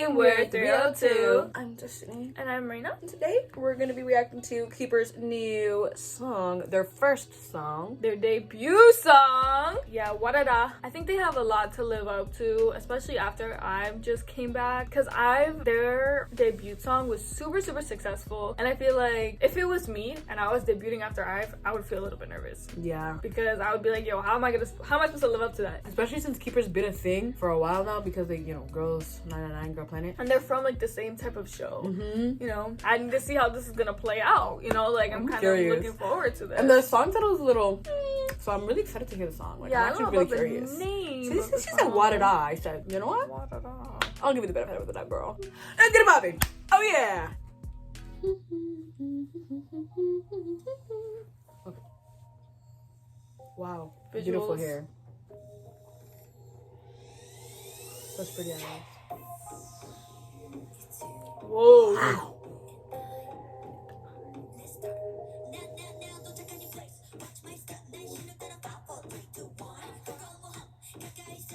team. We're 302. I'm Destiny. And I'm Rayna. And today we're going to be reacting to Kep1er's new song, their first song. Their debut song. Yeah, WADADA. I think they have a lot to live up to, especially after I've just came back. Because their debut song was super successful. And I feel like if it was me and I was debuting after I would feel a little bit nervous. Yeah. Because I would be like, yo, how am I supposed to live up to that? Especially since Kep1er's been a thing for a while now because they, Girls 999 Girl Planet. And they're from like the same type of show. Mm-hmm. I need to see how this is gonna play out. I'm kind of looking forward to this. And the song title is a little, so I'm really excited to hear the song. Yeah, I'm actually really curious. She said WADADA. I said, you know what? WADADA. I'll give you the benefit of the doubt, girl. Let's get it popping. Oh yeah. Okay. Wow. Visuals. Beautiful hair. Such pretty eyes. Whoa. Wow.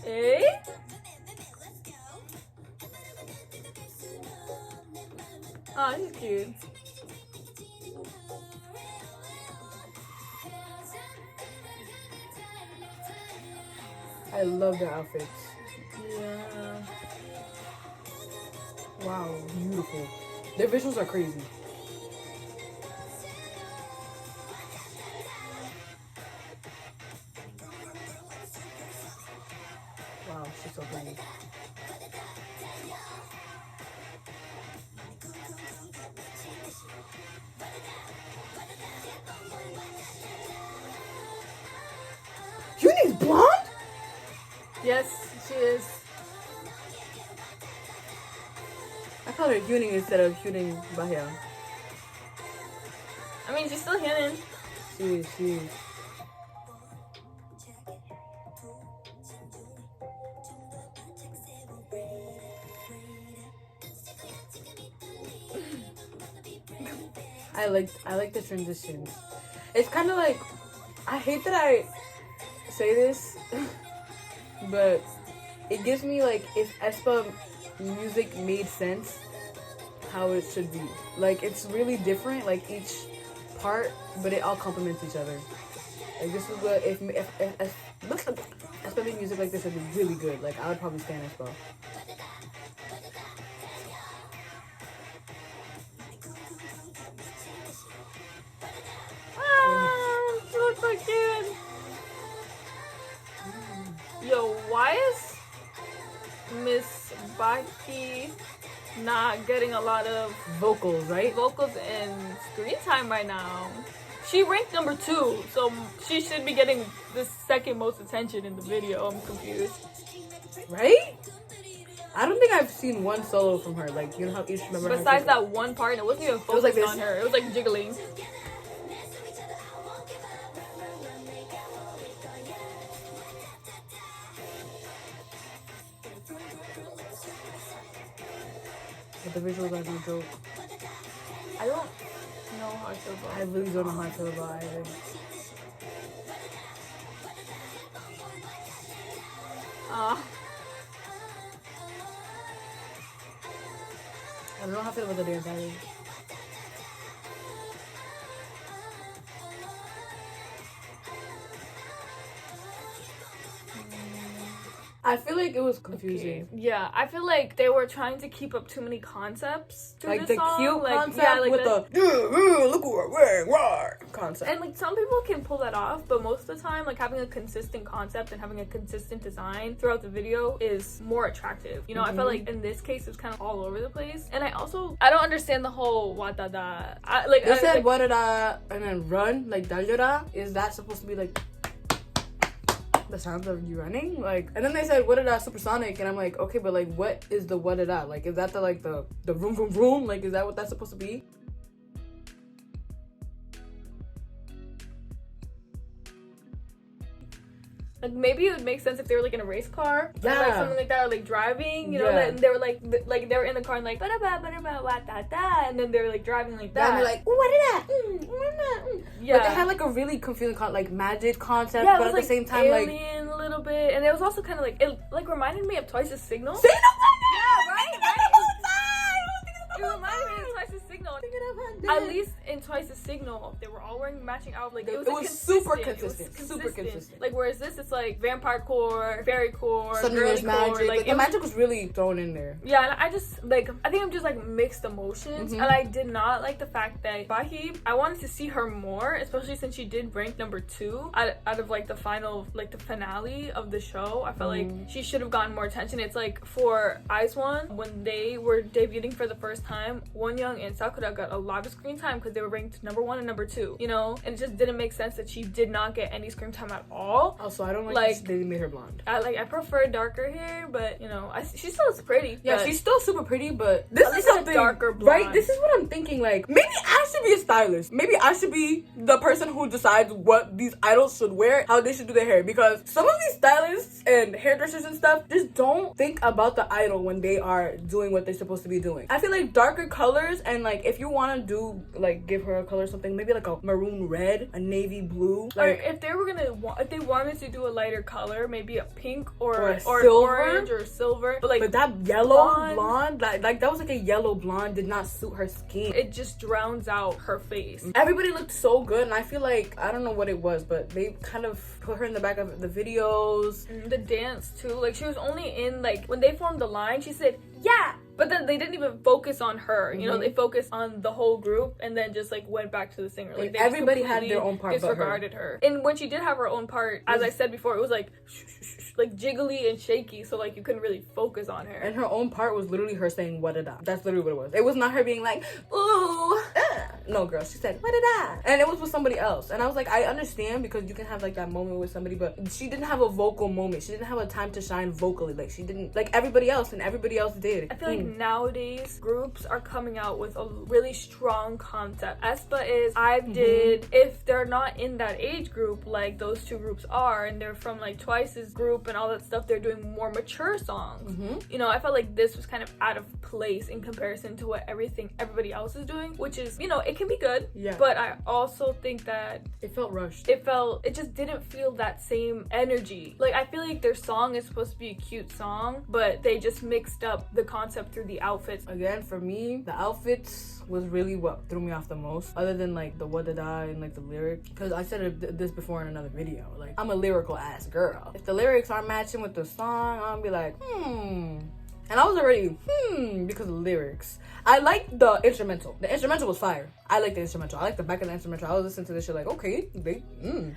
Hey? Oh, he's cute. I love their outfits. Yeah. Wow, beautiful. Their visuals are crazy. Wow, she's so pretty. Uni's blonde? Yes, she is. I call her Huning instead of Huning Bahia. I mean, she's still hidden. She is. I like the transitions. It's kind of like, I hate that I say this, but it gives me like if aespa music made sense, how it should be. Like it's really different, like each part, but it all complements each other. Like this is what if aespa made music like this would be really good. Like I would probably stand aespa. She looks so cute. Yo, why is Miss Baki not getting a lot of Vocals, right? vocals and screen time right now? She ranked number 2, so she should be getting the second most attention in the video. I'm confused. Right? I don't think I've seen one solo from her. Like, you know how each member has Besides that one part, and it wasn't even focused like this. on her. It was like jiggling. But the visuals are no joke. I don't know how I feel about I really don't know how I feel about either. I don't know how I feel about the dance either. I feel like it was confusing. Okay. Yeah, I feel like they were trying to keep up too many concepts through Like this the song. cute like, concept yeah, like with the look what we're wearing, roar concept. And like some people can pull that off, but most of the time, like having a consistent concept and having a consistent design throughout the video is more attractive. I felt like in this case it was kind of all over the place. And I don't understand the whole WADADA. They said WADADA and then run like daljara. Is that supposed to be like the sounds of you running? Like, and then they said WADADA supersonic, and I'm like, okay, but like what is the WADADA? Like, is that the vroom vroom vroom? Like, is that what that's supposed to be? Like maybe it would make sense if they were like in a race car, or like something like that, or like driving, and they were like they were in the car and like and then they were like driving like that. And they're like, what is that? Yeah, but they had like a really confusing like magic concept, yeah, but it was, at the same time alien a little bit, and it was also kind of like it like reminded me of Twice's Signal. Signal? Yeah, right. Signal, they were all wearing matching outfits. Like it was super consistent. Super consistent. Like whereas this, it's like vampire core, fairy core, Sunny girly magic. core. Like the magic was really thrown in there. Yeah, and I just like, I think I'm just like mixed emotions, and I did not like the fact that Bahi, I wanted to see her more, especially since she did rank number 2 out of like the final, like the finale of the show. I felt like she should have gotten more attention. It's like for IZ*ONE, when they were debuting for the first time, Wonyoung and Sakura got a lot of screen time because they were ranked number 1 and number 2, you know, and it just didn't make sense that she did not get any screen time at all. Also, I don't like they made her blonde. I prefer darker hair, but you know, she still is pretty. Yeah, she's still super pretty, but this is something darker blonde. Right? This is what I'm thinking. Like, maybe I should be a stylist. Maybe I should be the person who decides what these idols should wear, how they should do their hair. Because some of these stylists and hairdressers and stuff just don't think about the idol when they are doing what they're supposed to be doing. I feel like darker colors, and like if you want to do like give her a color or something, maybe like a maroon red, a navy blue. Like, or if they were gonna, if they wanted to do a lighter color, maybe a pink or silver. Orange or silver. But that yellow blonde, like that was like a yellow blonde, did not suit her skin. It just drowns out her face. Everybody looked so good, and I feel like, I don't know what it was, but they kind of put her in the back of the videos. The dance too, like she was only in, like when they formed the line, she said yeah, but then they didn't even focus on her, you know, they focused on the whole group and then just like went back to the singer. Like they everybody had their own part, disregarded her. And when she did have her own part, as I said before, it was like like jiggly and shaky, so like you couldn't really focus on her. And her own part was literally her saying "WADADA." That's literally what it was. It was not her being like, ooh, no, girl. She said "WADADA," and it was with somebody else. And I was like, I understand, because you can have like that moment with somebody, but she didn't have a vocal moment. She didn't have a time to shine vocally. Like she didn't, like everybody else, and everybody else did. I feel like nowadays groups are coming out with a really strong concept. aespa is, IVE did. If they're not in that age group like those two groups are, and they're from like Twice's group and all that stuff, they're doing more mature songs. You know, I felt like this was kind of out of place in comparison to what everybody else is doing, which is, you know, it can be good. Yeah. But I also think that it felt rushed. It just didn't feel that same energy. Like I feel like their song is supposed to be a cute song, but they just mixed up the concept through the outfits. Again, for me, the outfits was really what threw me off the most, other than like the WADADA and like the lyrics. Because I said this before in another video, like I'm a lyrical ass girl. If the lyrics aren't matching with the song, I'll be like, and I was already because of the lyrics. I liked the instrumental. The instrumental was fire. I like the instrumental. I like the back of the instrumental. I was listening to this shit like, okay,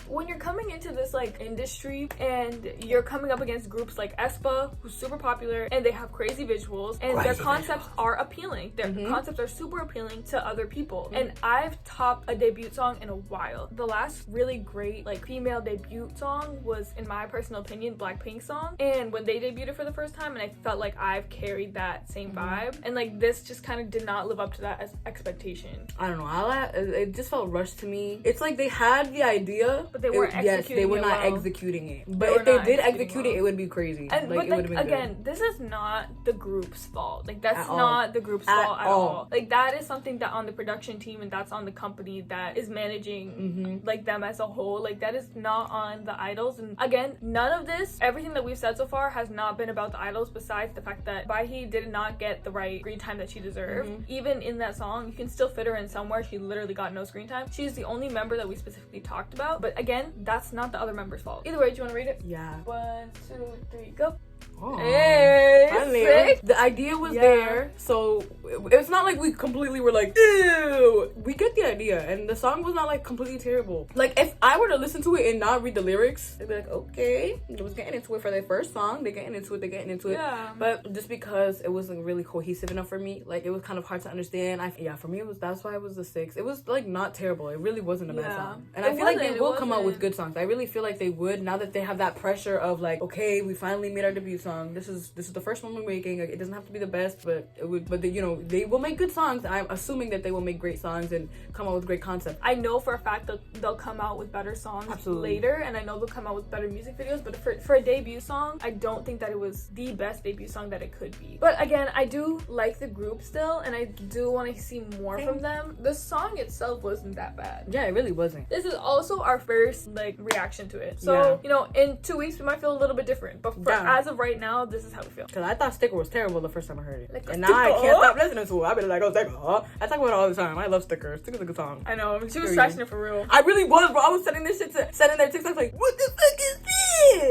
When you're coming into this like industry and you're coming up against groups like aespa, who's super popular, and they have crazy visuals, and their concepts are appealing. Their concepts are super appealing to other people. And I've topped a debut song in a while. The last really great like female debut song was, in my personal opinion, Blackpink's song. And when they debuted for the first time, and I felt like I've carried that same vibe. And like this just kind of did not live up to that expectation. I don't know. It just felt rushed to me. It's like they had the idea, but they weren't executing it. Yes, they were not executing it. But if they did execute it, it would be crazy. And like, it would have been again, good. This is not the group's fault. Like that's not the group's fault at all. Like that is something that on the production team, and that's on the company that is managing like them as a whole. Like that is not on the idols. And again, none of this, everything that we've said so far, has not been about the idols. Besides the fact that Bahi did not get the right screen time that she deserved. Even in that song, you can still fit her in somewhere. She literally got no screen time. She's the only member that we specifically talked about. But again, that's not the other member's fault. Either way, do you want to read it? Yeah. 1, 2, 3, go. Oh, hey, the idea was there, so it's not like we completely were like, ew. We get the idea, and the song was not like completely terrible. Like if I were to listen to it and not read the lyrics, I'd be like, okay, it was getting into it for their first song. They're getting into it. Yeah. But just because it wasn't really cohesive enough for me, like it was kind of hard to understand. For me, that's why it was a 6. It was like not terrible. It really wasn't a bad song, and I feel like they will come out with good songs. I really feel like they would, now that they have that pressure of like, okay, we finally made our debut song. This is the first one we're making. Like, it doesn't have to be the best, but it would. But you know, they will make good songs. I'm assuming that they will make great songs and come out with great concepts. I know for a fact that they'll come out with better songs later, and I know they'll come out with better music videos. But for a debut song, I don't think that it was the best debut song that it could be. But again, I do like the group still, and I do want to see more from them. The song itself wasn't that bad. Yeah, it really wasn't. This is also our first like reaction to it. So you know, in 2 weeks we might feel a little bit different. But as of right now, this is how we feel. Because I thought Sticker was terrible the first time I heard it. Like, and now I can't stop listening listening to it, I'd be like, oh, sticker. I talk about it all the time. I love stickers. Sticker's a good song. I know. She was trashing it for real. I really was, bro. I was sending this shit to sending their TikToks like, what the fuck is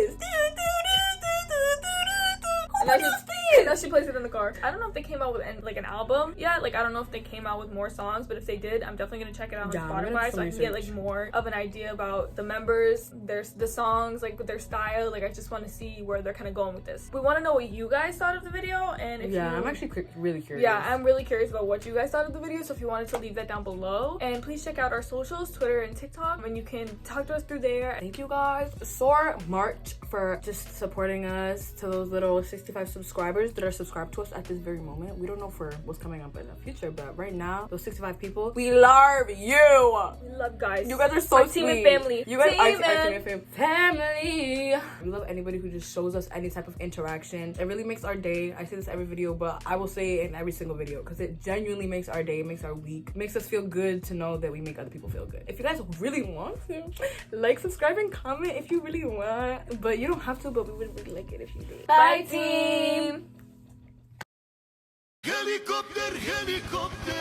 this? And now she plays it in the car. I don't know if they came out with like an album yet. Like I don't know if they came out with more songs, but if they did, I'm definitely gonna check it out on Spotify so I can get like more of an idea about the members, the songs, like with their style. Like I just want to see where they're kind of going with this. We want to know what you guys thought of the video, and if I'm actually really curious. Yeah, I'm really curious about what you guys thought of the video. So if you wanted to leave that down below, and please check out our socials, Twitter and TikTok, and you can talk to us through there. Thank you guys so much for just supporting us, to those little 65 subscribers that are subscribed to us at this very moment. We don't know for what's coming up in the future, but right now, those 65 people, we love you. We love guys. You guys are so sweet. Team and family. You guys are team and family. We love anybody who just shows us any type of interaction. It really makes our day. I say this every video, but I will say it in every single video because it genuinely makes our day, makes our week, makes us feel good to know that we make other people feel good. If you guys really want to, like, subscribe, and comment if you really want. But you don't have to, but we would really like it if you did. Bye, team. Helicopter, helicopter.